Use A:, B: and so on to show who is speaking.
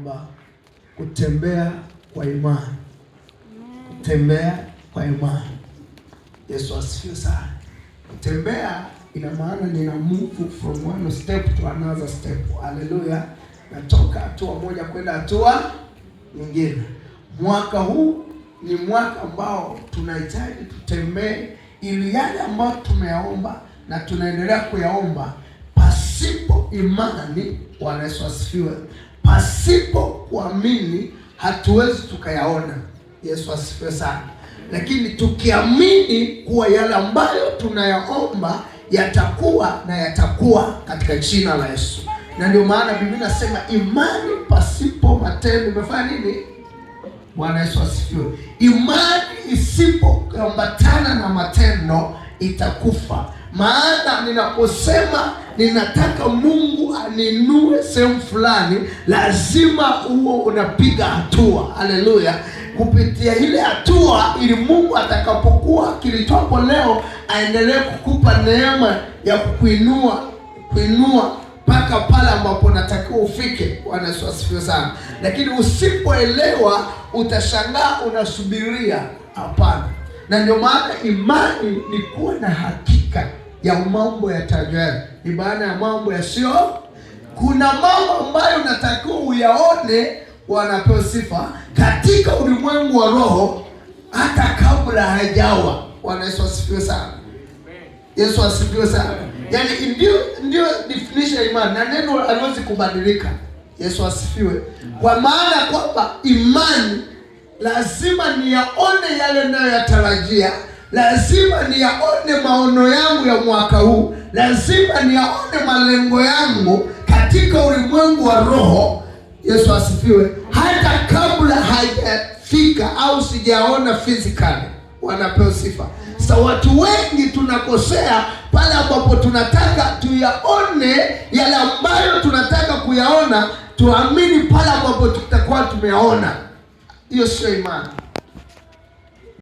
A: kwamba kutembea kwa imani, kutembea kwa imani. Yesu asifiwe sana. Kutembea ina maana nina move from one step to another step. Haleluya. Natoka hatua moja kwenda hatua nyingine. Mwaka huu ni mwaka ambao tunahitaji tutembee ili yale ambayo tumeyaomba na tunaendelea kuyaomba, pasipo imani, Bwana Yesu asifiwe, pasipo kuamini hatuwezi tukayaona. Yesu asifiwe sana. Lakini tukiamini kuwa yale ambayo tunayaomba yatakuwa na yatakuwa katika jina la Yesu. Na ndio maana Biblia inasema imani pasipo matendo imefanya nini? Bwana Yesu asifiwe. Imani isipoambatana na matendo itakufa. Maana ninaposema ninataka Mungu aninue sehemu fulani, lazima huo unapiga hatua. Haleluya. Kupitia ile hatua, ili Mungu atakapokuwa kilitopo leo aendelee kukupa neema ya kukuinua mpaka pale ambapo natakiwa ufike. Bwana Yesu asifiwe sana. Lakini usipoelewa utashangaa unasubiria. Hapana. Na ndio maana imani ni kuwa na hakika ya mambo yatajwayo. Ni baada ya mambo yasiyo. Kuna mambo ambayo unatakiwa uyaone, wanapewa sifa katika ulimwengu wa roho hata kabla hajawa. Bwana Yesu asifiwe sana. Yesu asifiwe sana. Yaani ndio definition ya imani, na neno haliwezi kubadilika. Yesu asifiwe. Kwa maana kwamba imani lazima niyaone yale ninayoyatarajia, lazima niyaone maono yangu ya mwaka huu, lazima niyaone malengo yangu katika ulimwengu wa roho. Yesu asifiwe. Hata kabla hajafika au sijaona physically. Wanapewa sifa. Sasa watu wengi tunakosea pale ambapo tunataka tuyaone yale ambayo tunataka kuyaona, tuamini pale ambapo tutakuwa tumeyaona. Hiyo sio imani.